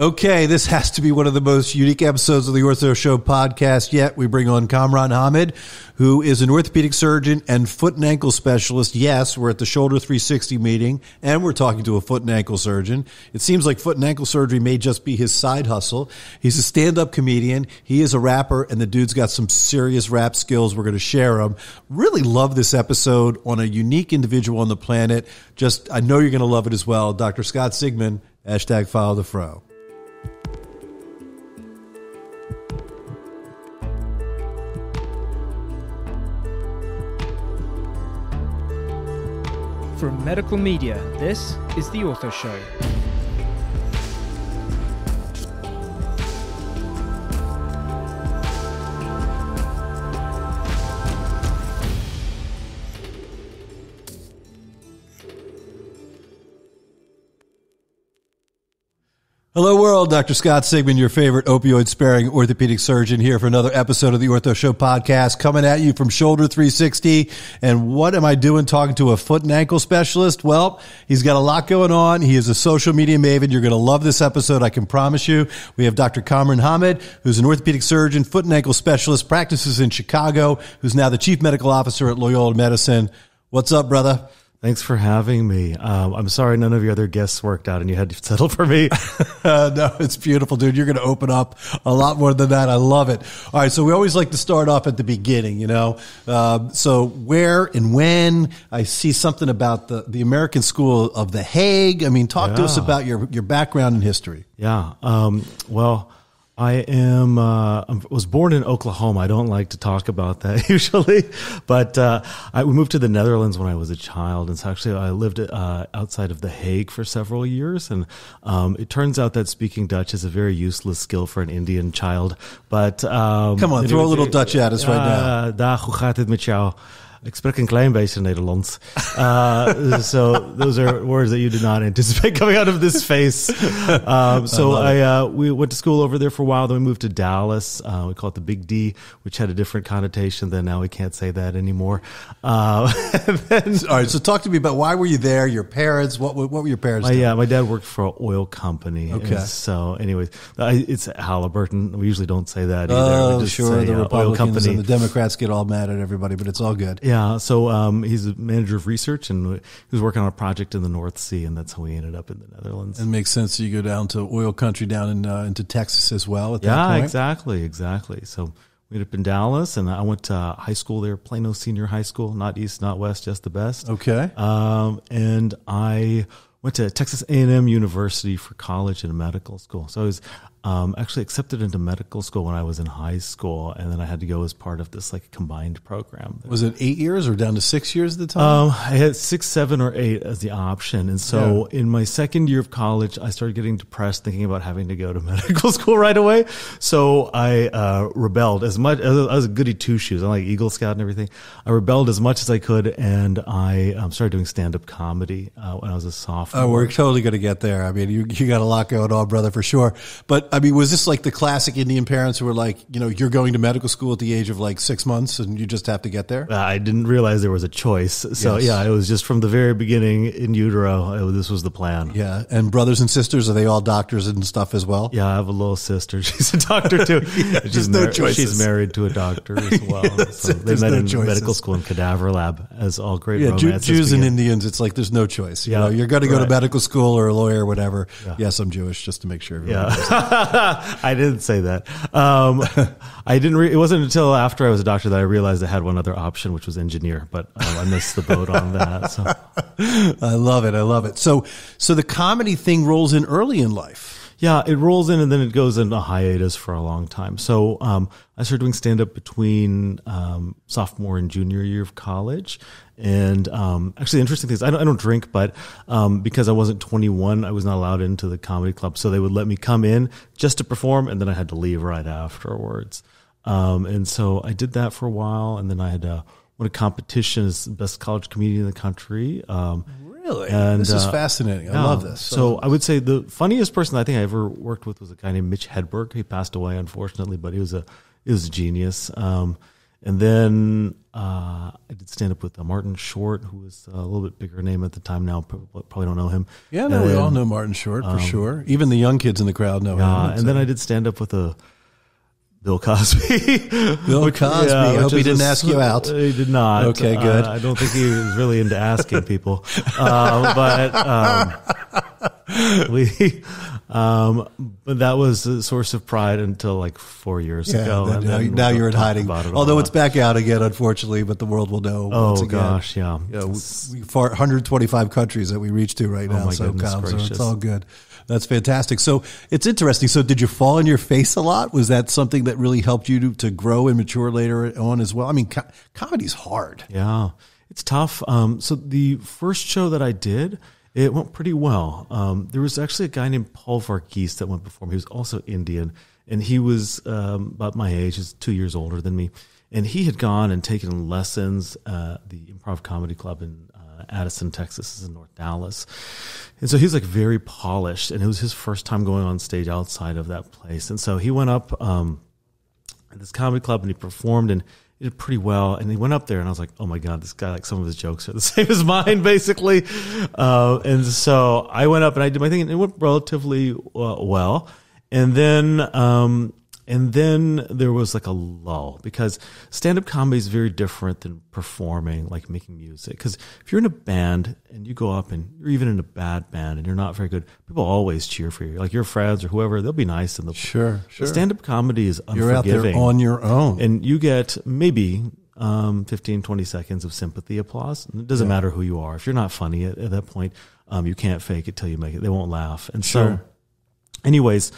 Okay, this has to be one of the most unique episodes of the Ortho Show podcast yet. We bring on Kamran Hamid, who is an orthopedic surgeon and foot and ankle specialist. Yes, we're at the Shoulder 360 meeting, and we're talking to a foot and ankle surgeon. It seems like foot and ankle surgery may just be his side hustle. He's a stand-up comedian. He is a rapper, and the dude's got some serious rap skills. We're going to share them. Really love this episode on a unique individual on the planet. I know you're going to love it as well. Dr. Scott Sigman, #follow the fro. From medical media, this is The Ortho Show. Hello world, Dr. Scott Sigman, your favorite opioid-sparing orthopedic surgeon, here for another episode of the Ortho Show podcast, coming at you from Shoulder 360. And what am I doing talking to a foot and ankle specialist? Well, he's got a lot going on. He is a social media maven. You're going to love this episode, I can promise you. We have Dr. Kamran Hamid, who's an orthopedic surgeon, foot and ankle specialist, practices in Chicago, who's now the chief medical officer at Loyola Medicine. What's up, brother? Thanks for having me. I'm sorry none of your other guests worked out and you had to settle for me. No, it's beautiful, dude. You're going to open up a lot more than that. I love it. All right, so we always like to start off at the beginning, you know. So where and when? I see something about the American School of The Hague. I mean, talk to us about your background and history. Yeah. Well, I was born in Oklahoma. I don't like to talk about that usually, but we moved to the Netherlands when I was a child, and so actually I lived outside of The Hague for several years. And it turns out that speaking Dutch is a very useless skill for an Indian child. But come on, throw a little Dutch at us right now. Dag, hoe gaat het met jou? Ik spreek een klein beetje Nederlands. So those are words that you did not anticipate coming out of this face. We went to school over there for a while. Then we moved to Dallas. We call it the Big D, which had a different connotation. Then now we can't say that anymore. All right. So talk to me about why were you there? Your parents? What were your parents doing? Yeah, my dad worked for an oil company. Okay. So, anyways, it's Halliburton. We usually don't say that either. Oh, we just sure. say, The Republicans oil company. and the Democrats get all mad at everybody, but it's all good. Yeah, so he's a manager of research, and he was working on a project in the North Sea, and that's how we ended up in the Netherlands. It makes sense. So you go down to oil country down into Texas as well at that point? Yeah, exactly. So we ended up in Dallas, and I went to high school there, Plano Senior High School, not East, not West, just the best. Okay. And I went to Texas A&M University for college and medical school. So I was actually accepted into medical school when I was in high school, and then I had to go as part of this combined program. Was it 8 years or down to 6 years at the time? I had 6, 7, or 8 as the option. And so in my second year of college, I started getting depressed thinking about having to go to medical school right away. So I rebelled as much. I was a goody two-shoes. I'm like Eagle Scout and everything. I rebelled as much as I could, and I started doing stand-up comedy when I was a sophomore. Oh, we're totally going to get there. I mean, you got a lot going on, brother, for sure. But I mean, was this like the classic Indian parents who were like, you know, you're going to medical school at the age of 6 months and you just have to get there? I didn't realize there was a choice. So yeah, it was just from the very beginning in utero. This was the plan. Yeah. And brothers and sisters, are they all doctors and stuff as well? Yeah, I have a little sister. She's a doctor too. She's married to a doctor as well. So they met in medical school and cadaver lab, as all great romances Jews begin. and Indians, it's like there's no choice. You know, you're going to go to medical school or a lawyer or whatever. Yeah. Yes, I'm Jewish, just to make sure. I didn't say that. I didn't. It wasn't until after I was a doctor that I realized I had one other option, which was engineer. But I missed the boat on that. So. I love it. So the comedy thing rolls in early in life. Yeah, it rolls in and then it goes into hiatus for a long time. So I started doing stand-up between sophomore and junior year of college. And actually, the interesting thing is I don't drink, but because I wasn't 21, I was not allowed into the comedy club. So they would let me come in just to perform, and then I had to leave right afterwards. And so I did that for a while, and then I had won a competition as the best college comedian in the country. Really? And, this is fascinating. I love this. So I would say the funniest person I think I ever worked with was a guy named Mitch Hedberg. He passed away, unfortunately, but he was a genius. And then I did stand up with Martin Short, who was a little bit bigger name at the time. Now probably don't know him. Yeah, no, we all know Martin Short for sure. Even the young kids in the crowd know him. And then I did stand up with Bill Cosby. Bill Cosby. I hope he didn't ask you out. He did not. Okay, good. I don't think he was really into asking people. But that was a source of pride until like 4 years ago. Now you're in hiding. Although it's back out again, unfortunately, but the world will know. Oh, gosh, yeah. We 125 countries that we reach to right now. So it's all good. That's fantastic. So it's interesting. So did you fall on your face a lot? Was that something that really helped you to grow and mature later on as well? I mean, comedy's hard. Yeah, it's tough. So the first show that I did, it went pretty well. There was actually a guy named Paul Varghese that went before me. He was also Indian, and he was about my age. He's 2 years older than me. And he had gone and taken lessons at the Improv Comedy Club in Addison, Texas. This is in North Dallas. And so he's like very polished, and it was his first time going on stage outside of that place. And so he went up at this comedy club and he performed, and he did pretty well. And he went up there and I was like, oh my God, this guy, like some of his jokes are the same as mine, basically. And so I went up and I did my thing, and it went relatively well. And then there was like a lull, because stand-up comedy is very different than performing, like making music. Because if you're in a band and you go up and you're even in a bad band and you're not very good, people always cheer for you. Like your friends or whoever, they'll be nice. And Sure. Stand-up comedy is unforgiving. You're out there on your own. And you get maybe 15, 20 seconds of sympathy applause. And it doesn't matter who you are. If you're not funny at that point, you can't fake it till you make it. They won't laugh. And so anyways,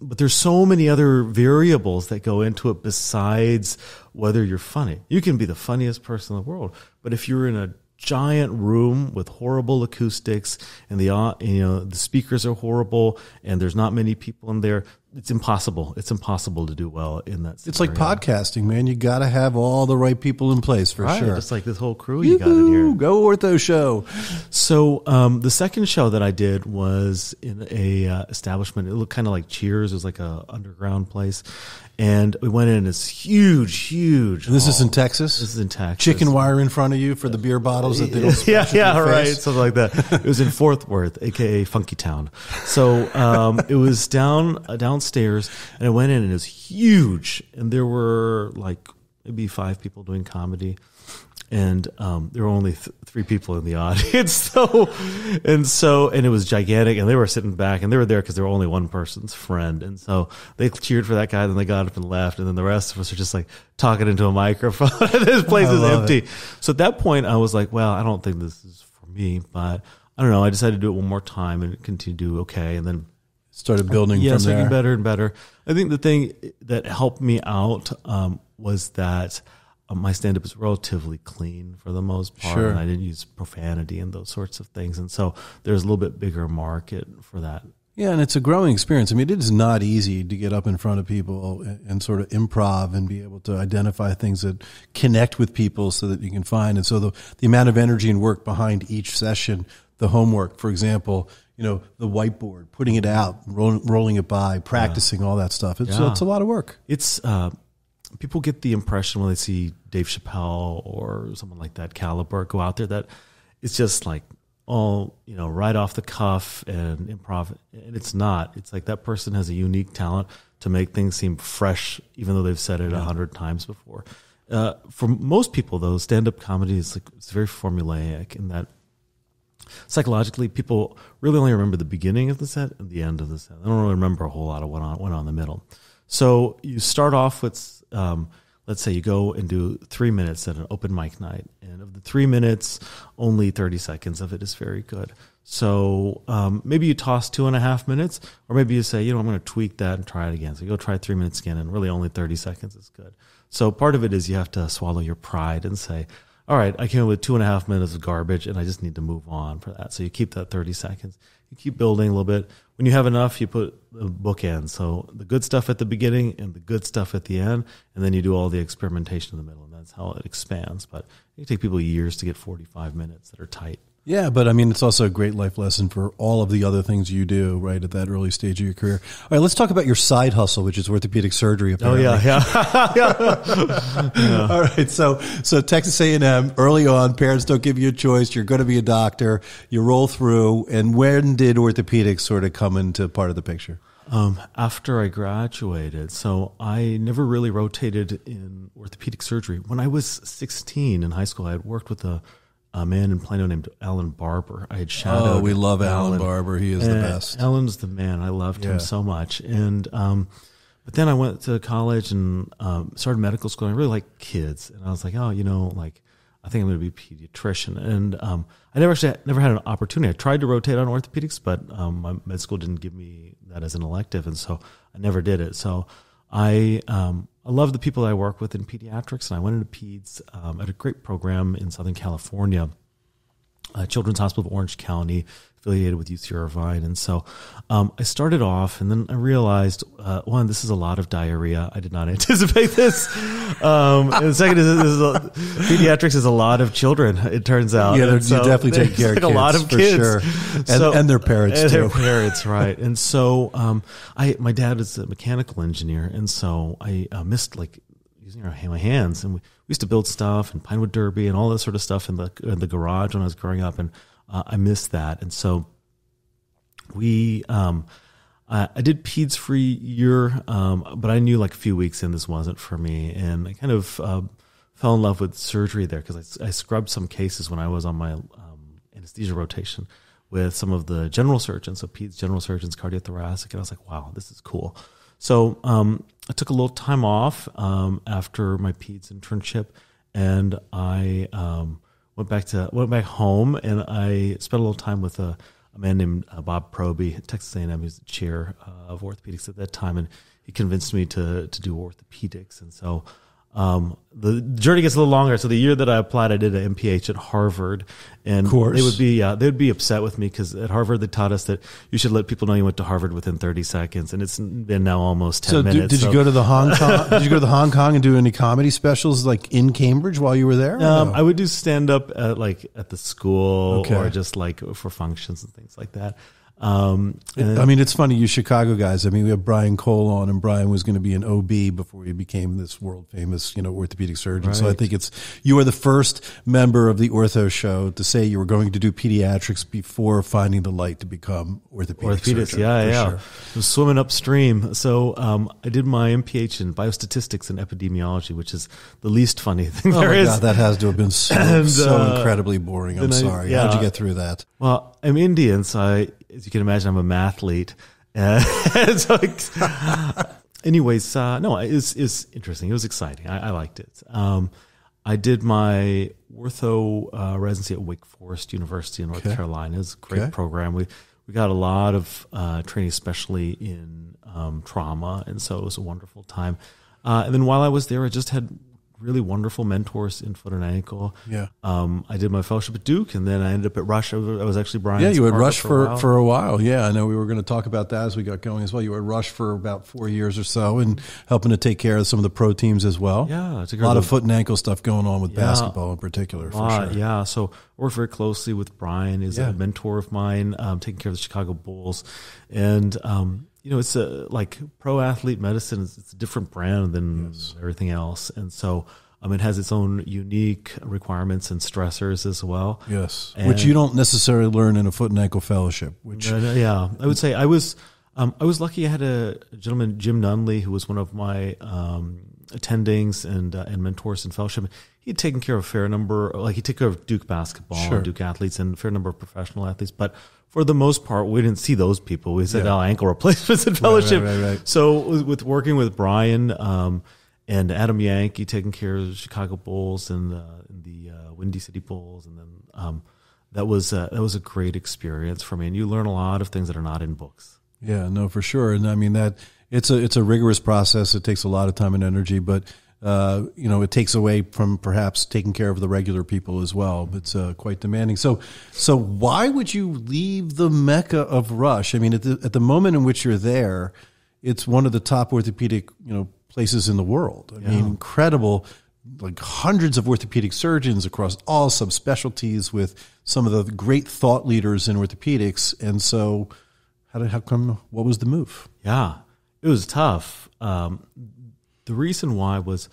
but there's so many other variables that go into it besides whether you're funny. You can be the funniest person in the world, but if you're in a giant room with horrible acoustics and the speakers are horrible and there's not many people in there, it's impossible. It's impossible to do well in that scenario. It's like podcasting, man. You got to have all the right people in place for sure. Just like this whole crew you got in here. Go Ortho Show. So the second show that I did was in a establishment. It looked kind of like Cheers. It was like a underground place. And we went in this huge And this is in Texas? This is in Texas. Chicken wire in front of you for the beer bottles that they don't splash right. Something like that. It was in Fort Worth, a.k.a. Funky Town. So it was downstairs, and I went in, and it was huge. And there were like maybe 5 people doing comedy. And there were only 3 people in the audience. And it was gigantic, and they were sitting back, and they were there because they were only one person's friend. And so they cheered for that guy, then they got up and left, and then the rest of us are just like talking into a microphone. This place is empty. So at that point, I was like, well, I don't think this is for me, but I don't know. I decided to do it one more time and continue to do okay. And then started building from there. Getting better and better. I think the thing that helped me out was that my stand-up is relatively clean for the most part. Sure. And I didn't use profanity and those sorts of things. And so there's a little bit bigger market for that. Yeah, and it's a growing experience. I mean, it is not easy to get up in front of people and sort of improv and be able to identify things that connect with people so that you can find. And so the amount of energy and work behind each session, the homework, for example, the whiteboard, putting it out, rolling it by, practicing, all that stuff. It's a lot of work. It's people get the impression when they see Dave Chappelle or someone like that caliber go out there that it's just like all, right off the cuff and improv. And it's not. It's like that person has a unique talent to make things seem fresh, even though they've said it 100 times before. For most people, though, stand-up comedy is it's very formulaic in that psychologically people really only remember the beginning of the set and the end of the set. They don't really remember a whole lot of what went on in the middle. So you start off with, let's say you go and do 3 minutes at an open mic night. And of the 3 minutes, only 30 seconds of it is very good. So maybe you toss 2.5 minutes, or maybe you say, I'm going to tweak that and try it again. So you go try 3 minutes again, and really only 30 seconds is good. So part of it is you have to swallow your pride and say, all right, I came up with 2.5 minutes of garbage, and I just need to move on for that. So you keep that 30 seconds. You keep building a little bit. When you have enough, you put the bookend. So the good stuff at the beginning and the good stuff at the end, and then you do all the experimentation in the middle, and that's how it expands. But it can take people years to get 45 minutes that are tight. Yeah, but I mean, it's also a great life lesson for all of the other things you do, right, at that early stage of your career. All right, let's talk about your side hustle, which is orthopedic surgery. Apparently. Oh, yeah. All right, so Texas A&M, early on, parents don't give you a choice. You're going to be a doctor. You roll through. And when did orthopedics sort of come into part of the picture? After I graduated. So I never really rotated in orthopedic surgery. When I was 16 in high school, I had worked with a man in Plano named Alan Barber. I had shadowed. Oh, we love Alan Barber. He is the best. Alan's the man. I loved him so much. And but then I went to college and started medical school. I really like kids, and I was like, I think I'm going to be a pediatrician. And I never had an opportunity. I tried to rotate on orthopedics, but my med school didn't give me that as an elective, and so I never did it. So I love the people I work with in pediatrics, and I went into peds at a great program in Southern California, Children's Hospital of Orange County, affiliated with UC Irvine. And so I started off, and then I realized, one, this is a lot of diarrhea. I did not anticipate this. And second pediatrics is a lot of children, it turns out. Yeah, you definitely take care of kids. A lot of kids. Sure. And their parents, too. Their parents, right. And so my dad is a mechanical engineer, and so I missed using my hands. And we used to build stuff and Pinewood Derby and all that sort of stuff in the garage when I was growing up, and I missed that. And so I did peds for a year, but I knew like a few weeks in this wasn't for me. And I kind of fell in love with surgery there because I scrubbed some cases when I was on my anesthesia rotation with some of the general surgeons, so peds general surgeons, cardiothoracic, and I was like, wow, this is cool. So I took a little time off after my peds internship, and I went back home, and I spent a little time with a man named Bob Proby at Texas A&M. He was the chair of orthopedics at that time, and he convinced me to do orthopedics. And so the journey gets a little longer. So the year that I applied, I did an MPH at Harvard, and they would be upset with me because at Harvard they taught us that you should let people know you went to Harvard within 30 seconds, and it's been now almost 10 minutes. Did you go to the Hong Kong? Did you go to the Hong Kong and do any comedy specials like in Cambridge while you were there? I would do stand up at the school or just like for functions and things like that. I mean, it's funny, you Chicago guys. I mean, we have Brian Cole on, and Brian was going to be an OB before he became this world famous, orthopedic surgeon. Right. So I think you are the first member of the Ortho Show to say you were going to do pediatrics before finding the light to become orthopedic surgeon. Yeah. Sure. I was swimming upstream. So I did my MPH in biostatistics and epidemiology, which is the least funny thing there is. God, that has to have been so incredibly boring. I'm sorry. How'd you get through that? Well, I'm Indian, so as you can imagine, I'm a mathlete. Anyways, no, it's interesting. It was exciting. I liked it. I did my ortho residency at Wake Forest University in North Carolina. It's a great program. We got a lot of training, especially in trauma, and so it was a wonderful time. And then while I was there, I just had really wonderful mentors in foot and ankle. Yeah. I did my fellowship at Duke, and then I ended up at Rush. I was actually Brian's. Yeah, you were at Rush for a while. Yeah, I know we were going to talk about that as we got going as well. You were at Rush for about 4 years or so, and helping to take care of some of the pro teams as well. Yeah, a lot of foot and ankle stuff going on with basketball in particular. For sure. Yeah, so I worked very closely with Brian. He's a mentor of mine, taking care of the Chicago Bulls, and it's like pro athlete medicine. It's a different brand than everything else. And so it has its own unique requirements and stressors as well. Yes. Which you don't necessarily learn in a foot and ankle fellowship. I would say I was lucky. I had a gentleman, Jim Nunley, who was one of my attendings and mentors in fellowship. He had taken care of a fair number, he took care of Duke basketball and Duke athletes and a fair number of professional athletes. But for the most part, we didn't see those people. We said, ankle replacements in fellowship. Right. So with working with Brian and Adam Yankee taking care of the Chicago Bulls and the Windy City Bulls, and then that was a great experience for me. And you learn a lot of things that are not in books. Yeah, no, for sure. And I mean that it's a rigorous process. It takes a lot of time and energy, but it takes away from perhaps taking care of the regular people as well. It's quite demanding. So why would you leave the mecca of Rush? I mean, at the moment in which you're there, it's one of the top orthopedic, places in the world. I mean, incredible like hundreds of orthopedic surgeons across all subspecialties with some of the great thought leaders in orthopedics. And so how come, what was the move? Yeah, it was tough. The reason why was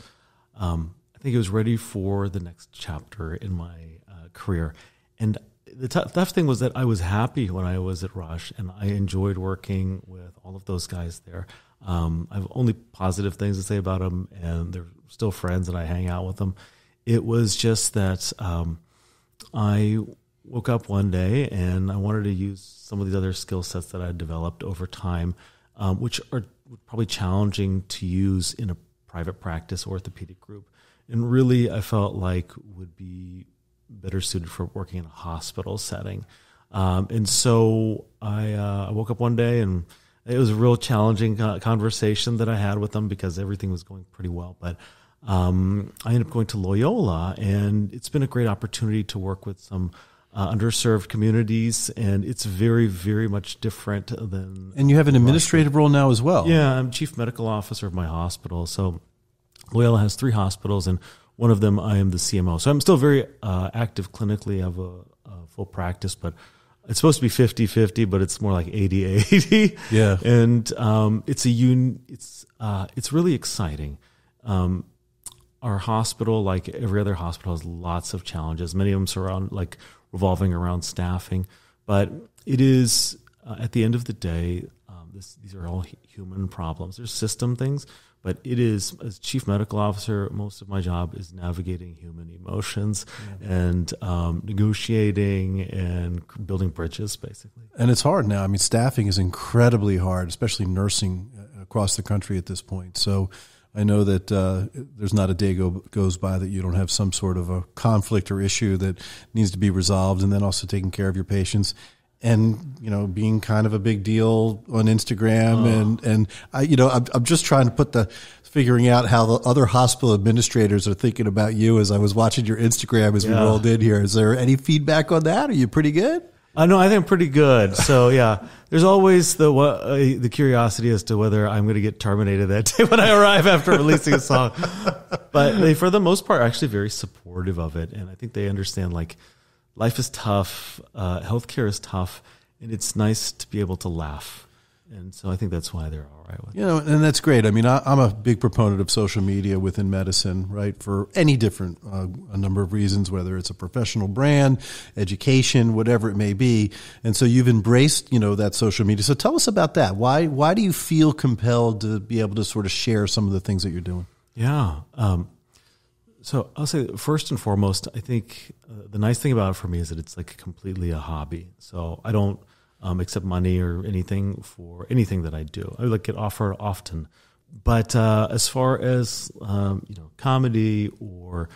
I think it was ready for the next chapter in my career. And the tough thing was that I was happy when I was at Rush, and I enjoyed working with all of those guys there. I have only positive things to say about them, and they're still friends, and I hang out with them. It was just that I woke up one day, and I wanted to use some of these other skill sets that I had developed over time, which are probably challenging to use in a private practice orthopedic group. And really, I felt like would be better suited for working in a hospital setting. And so I woke up one day, and it was a real challenging conversation that I had with them because everything was going pretty well. But I ended up going to Loyola, and it's been a great opportunity to work with some underserved communities, and it's very, very much different than... And you have an administrative role now as well. Yeah, I'm chief medical officer of my hospital. So Loyola has 3 hospitals, and one of them I am the CMO. So I'm still very active clinically. I have a full practice, but it's supposed to be 50-50, but it's more like 80-80. Yeah. And it's really exciting. Our hospital, like every other hospital, has lots of challenges. Many of them revolving around staffing, but it is at the end of the day, these are all human problems. There's system things, but it is, as chief medical officer, most of my job is navigating human emotions and negotiating and building bridges, basically. And it's hard now. I mean, staffing is incredibly hard, especially nursing across the country at this point. So I know that there's not a day goes by that you don't have some sort of a conflict or issue that needs to be resolved, and then also taking care of your patients. And, being kind of a big deal on Instagram. And I'm just trying to figuring out how the other hospital administrators are thinking about you as I was watching your Instagram as we rolled in here. Is there any feedback on that? Are you pretty good? No, I think I'm pretty good. So yeah, there's always the curiosity as to whether I'm going to get terminated that day when I arrive after releasing a song. But they, for the most part, are actually very supportive of it. And I think they understand, life is tough, healthcare is tough, and it's nice to be able to laugh. And so I think that's why they're all right with it. And that's great. I mean, I'm a big proponent of social media within medicine, right? For any different, a number of reasons, whether it's a professional brand, education, whatever it may be. And so you've embraced, that social media. So tell us about that. Why do you feel compelled to be able to sort of share some of the things that you're doing? Yeah. So I'll say first and foremost, I think the nice thing about it for me is that it's completely a hobby. So I don't accept money or anything for anything that I do. I get offered often. But as far as comedy or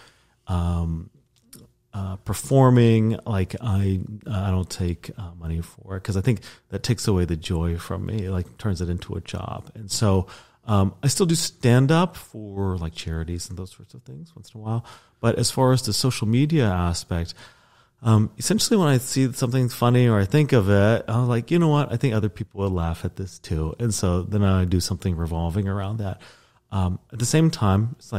performing, I don't take money for it because I think that takes away the joy from me. It turns it into a job. And so I still do stand up for charities and those sorts of things once in a while. But as far as the social media aspect, essentially when I see something funny or I think of it, I'm like, you know what? I think other people will laugh at this too. And so then I do something revolving around that. At the same time, it's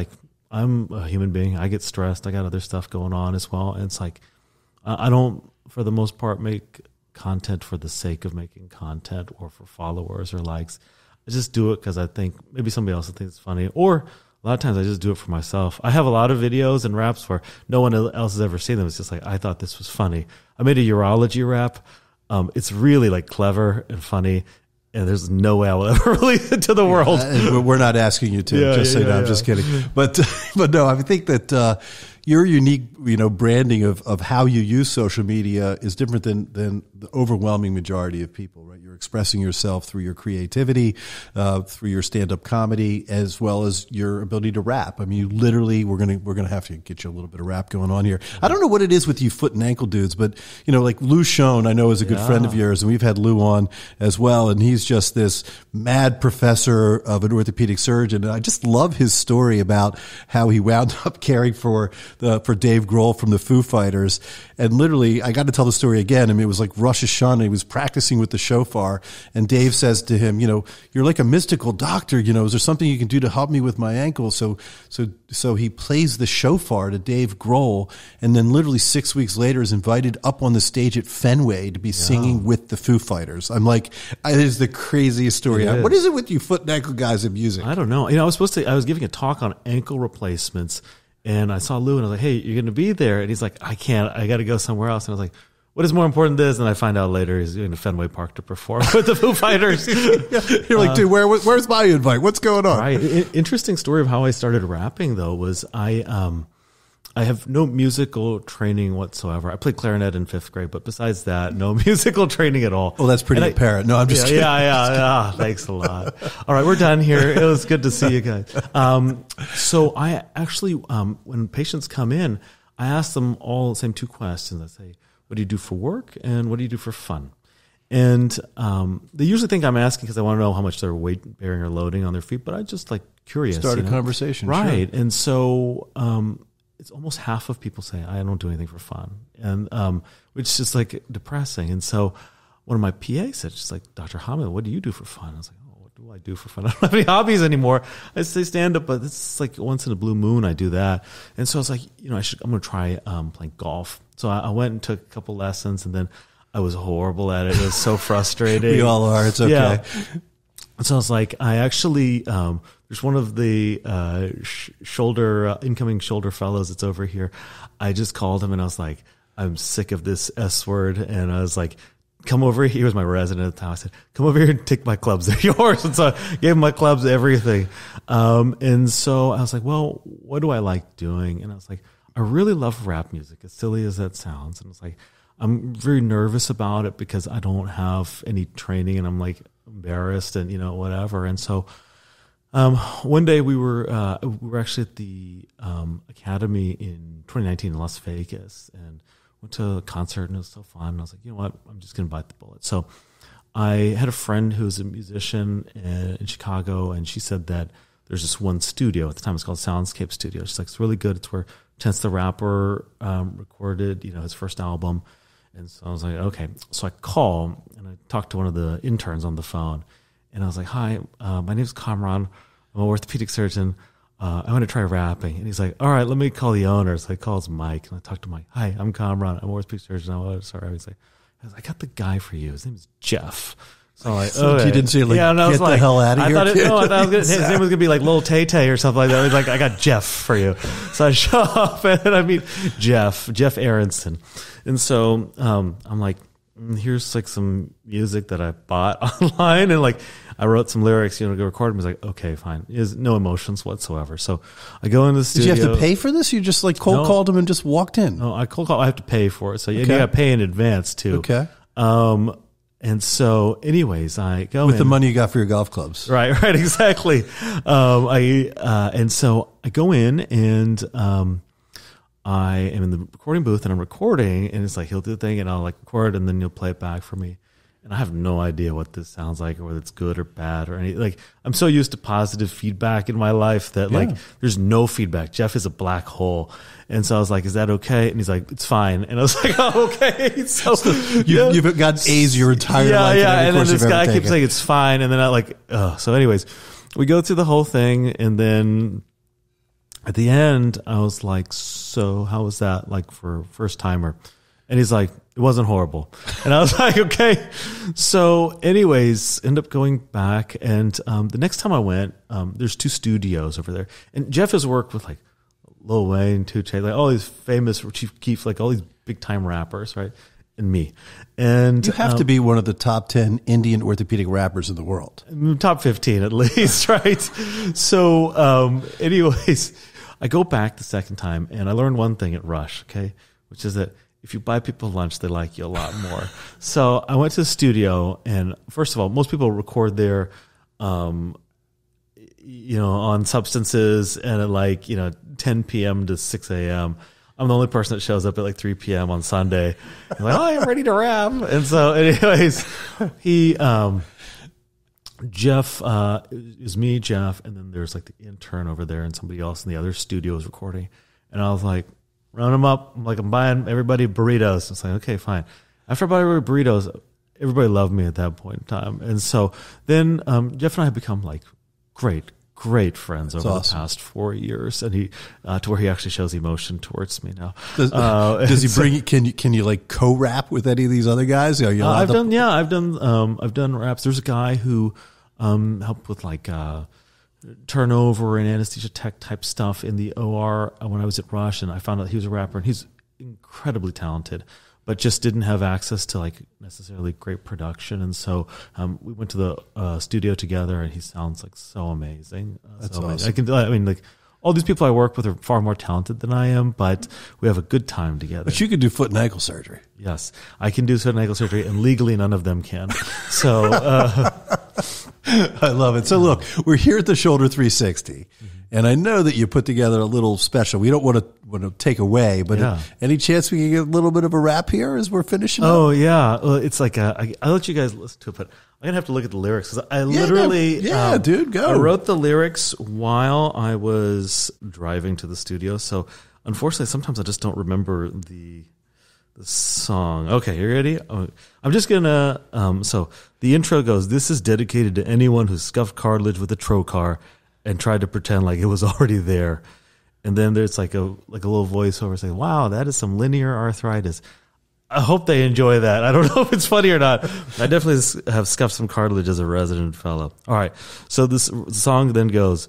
I'm a human being. I get stressed. I got other stuff going on as well. And it's I don't, for the most part, make content for the sake of making content or for followers or likes. I just do it because I think maybe somebody else will think it's funny, or a lot of times I just do it for myself. I have a lot of videos and raps where no one else has ever seen them. It's just I thought this was funny. I made a urology rap. It's really clever and funny, and there's no way I will ever release it to the world. We're not asking you to. I'm just kidding. But no, I think that your unique, branding of how you use social media is different than the overwhelming majority of people, right? You're expressing yourself through your creativity, through your stand-up comedy, as well as your ability to rap. I mean, you literally, we're gonna have to get you a little bit of rap going on here. I don't know what it is with you foot and ankle dudes, but Lou Schoen, I know, is a good friend of yours, and we've had Lou on as well, and he's just this mad professor of an orthopedic surgeon. And I just love his story about how he wound up caring for for Dave Grohl from the Foo Fighters. And literally, I got to tell the story again. I mean, it was like Rosh Hashanah. He was practicing with the shofar, and Dave says to him, you're like a mystical doctor. Is there something you can do to help me with my ankle? So he plays the shofar to Dave Grohl, and then literally 6 weeks later is invited up on the stage at Fenway to be singing with the Foo Fighters. I'm like, it is the craziest story. What is it with you foot and ankle guys and music? I don't know. I was giving a talk on ankle replacements, and I saw Lou, and I was like, hey, you're going to be there? And he's like, I can't. I got to go somewhere else. And I was like, what is more important than this? And I find out later he's going to Fenway Park to perform with the Foo Fighters. You're like, dude, where's my invite? What's going on? Right. Interesting story of how I started rapping, though, was I have no musical training whatsoever. I played clarinet in 5th grade, but besides that, no musical training at all. Well, that's pretty apparent. No, I'm just kidding. Yeah. Thanks a lot. All right, we're done here. It was good to see you guys. So I actually, when patients come in, I ask them all the same 2 questions. I say, what do you do for work and what do you do for fun? And they usually think I'm asking because I want to know how much they're weight bearing or loading on their feet, but I just like curious. Start a conversation. Right. Sure. And so it's almost half of people say, I don't do anything for fun. And which is like depressing. And so one of my PAs said, she's like, Dr. Hamid, what do you do for fun? I was like, oh, what do I do for fun? I don't have any hobbies anymore. I say stand up, but it's like once in a blue moon I do that. And so I was like, I'm going to try playing golf. So I went and took a couple lessons, and then I was horrible at it. It was so frustrating. We all are. It's okay. Yeah. And so I was like, I actually, there's one of the incoming shoulder fellows that's over here. I just called him and I was like, I'm sick of this S word. And I was like, come over here. He was my resident at the time. I said, come over here and take my clubs. They're yours. And so I gave him my clubs, everything. And so I was like, well, what do I like doing? And I was like, I really love rap music, as silly as that sounds. And it's like, I'm very nervous about it because I don't have any training and I'm like embarrassed and, whatever. And so, one day we were actually at the, Academy in 2019 in Las Vegas and went to a concert and it was so fun. And I was like, you know what? I'm just going to bite the bullet. So I had a friend who's a musician in Chicago, and she said that there's this one studio at the time. It's called Soundscape Studio. She's like, it's really good. It's where Chance the Rapper recorded, his first album. And so I was like, okay. So I call and I talked to one of the interns on the phone, and I was like, hi, my name's Kamran. I'm an orthopedic surgeon. I want to try rapping. And he's like, all right, let me call the owner. So I calls Mike, and I talked to Mike. Hi, I'm Kamran. I'm an orthopedic surgeon. I want to start rapping. He's like, I got the guy for you. His name is Jeff. So I'm like, so you didn't say get the hell out of here. I thought his name was gonna be like Lil Tay Tay or something like that. He's like, I got Jeff for you. So I show up and I meet Jeff Aronson, and so I'm like, here's like some music that I bought online, and like I wrote some lyrics, to go record them. He's like, okay, fine. He has no emotions whatsoever. So I go in the studio. Did you have to pay for this? You just like cold called him and just walked in? No, I cold called. I have to pay for it. So you got to pay in advance too. Okay. And so, anyways, I go with the money you got for your golf clubs, right, exactly. And so I go in, and I am in the recording booth, and I'm recording, and it's like he'll do the thing, and I'll like record, and then he'll play it back for me. And I have no idea what this sounds like, or whether it's good or bad or anything. Like, I'm so used to positive feedback in my life that like there's no feedback. Jeff is a black hole. And so I was like, is that okay? And he's like, it's fine. And I was like, oh, okay. So you've gotten A's your entire life. Yeah. And then this guy keeps saying it's fine. And then I like, so anyways, we go through the whole thing. And then at the end, I was like, so how was that like for first timer? And he's like, it wasn't horrible. And I was like, okay. So anyways, end up going back. And the next time I went, there's 2 studios over there. And Jeff has worked with like Lil Wayne, 2 Chainz, like all these famous Chief Keef, like all these big time rappers, right? And me. And you have to be one of the top 10 Indian orthopedic rappers in the world. Top 15 at least, right? So anyways, I go back the second time and I learned one thing at Rush, okay? Which is that if you buy people lunch, they like you a lot more. So I went to the studio, and first of all, most people record there, on substances and at like, 10 p.m. to 6 a.m. I'm the only person that shows up at like 3 p.m. on Sunday. I'm like, I'm ready to rap. And so anyways, Jeff, is me, Jeff, and then there's like the intern over there and somebody else in the other studio is recording. And I was like, Round them up. I'm buying everybody burritos. It's like, okay, fine. After I bought everybody burritos, everybody loved me at that point in time. And so then Jeff and I have become like great friends over the past 4 years, and he to where he actually shows emotion towards me now. Does he bring? Can you like co-rap with any of these other guys? Are you I've done raps. There's a guy who helped with like turnover and anesthesia tech type stuff in the OR when I was at Rush, and I found out he was a rapper, and he's incredibly talented, but just didn't have access to like necessarily great production. And so we went to the studio together, and he sounds like so amazing. That's so awesome. I mean, like all these people I work with are far more talented than I am, but we have a good time together. But you could do foot and ankle surgery. Yes, I can do foot and ankle surgery, and legally none of them can. So I love it. So look, we're here at the Shoulder 360. And I know that you put together a little special. We don't want to take away, but any chance we can get a little bit of a rap here as we're finishing up? Oh, yeah. Well, it's like I'll let you guys listen to it, but I'm going to have to look at the lyrics because I literally... dude, go. I wrote the lyrics while I was driving to the studio, so unfortunately sometimes I just don't remember the song. Okay, you ready? I'm just going to... So the intro goes, "This is dedicated to anyone who scuffed cartilage with a trocar and tried to pretend like it was already there." And then there's like a little voiceover saying, "Wow, that is some linear arthritis." I hope they enjoy that. I don't know if it's funny or not. I definitely have scuffed some cartilage as a resident fellow. All right. So this song then goes,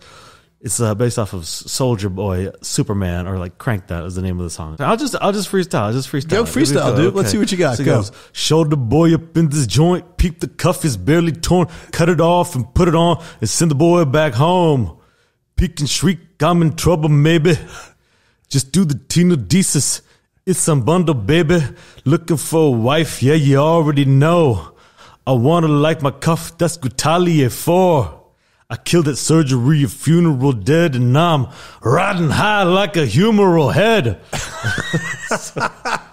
it's based off of Soldier Boy, Superman, or like Crank That is the name of the song. I'll just freestyle. Go freestyle, dude. Okay. Let's see what you got. So go. Goes, "Shoulder boy up in this joint, peep the cuff is barely torn, cut it off and put it on and send the boy back home. Peek and shriek, I'm in trouble, maybe. Just do the Tina Desus. It's some bundle, baby. Looking for a wife, yeah, you already know. I wanna like my cuff, that's retaliate for. I killed at surgery, a funeral dead, and I'm riding high like a humeral head."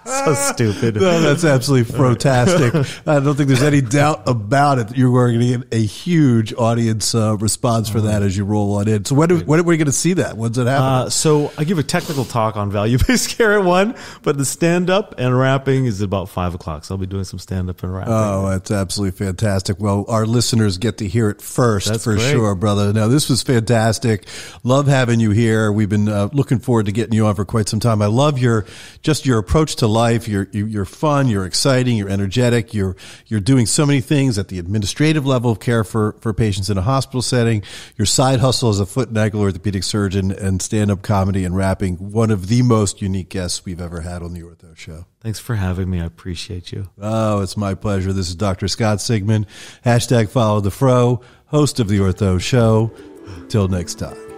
so stupid. No, that's absolutely fantastic. I don't think there's any doubt about it that you're going to get a huge audience response for that as you roll on in. So when are we going to see that? When's it happen? So I give a technical talk on value-based care at 1, but the stand-up and rapping is at about 5 o'clock. So I'll be doing some stand-up and rapping. Oh, that's absolutely fantastic. Well, our listeners get to hear it first. That's for great. Sure, brother. Now, this was fantastic. Love having you here. We've been looking forward to getting you on for quite some time. I love your approach to life. You're fun. You're exciting. You're energetic. You're doing so many things at the administrative level of care for patients in a hospital setting. Your side hustle as a foot and ankle orthopedic surgeon and stand-up comedy and rapping. One of the most unique guests we've ever had on the Ortho Show. Thanks for having me. I appreciate you. Oh, it's my pleasure. This is Dr. Scott Sigman. #FollowTheFro, host of the Ortho Show. Till next time.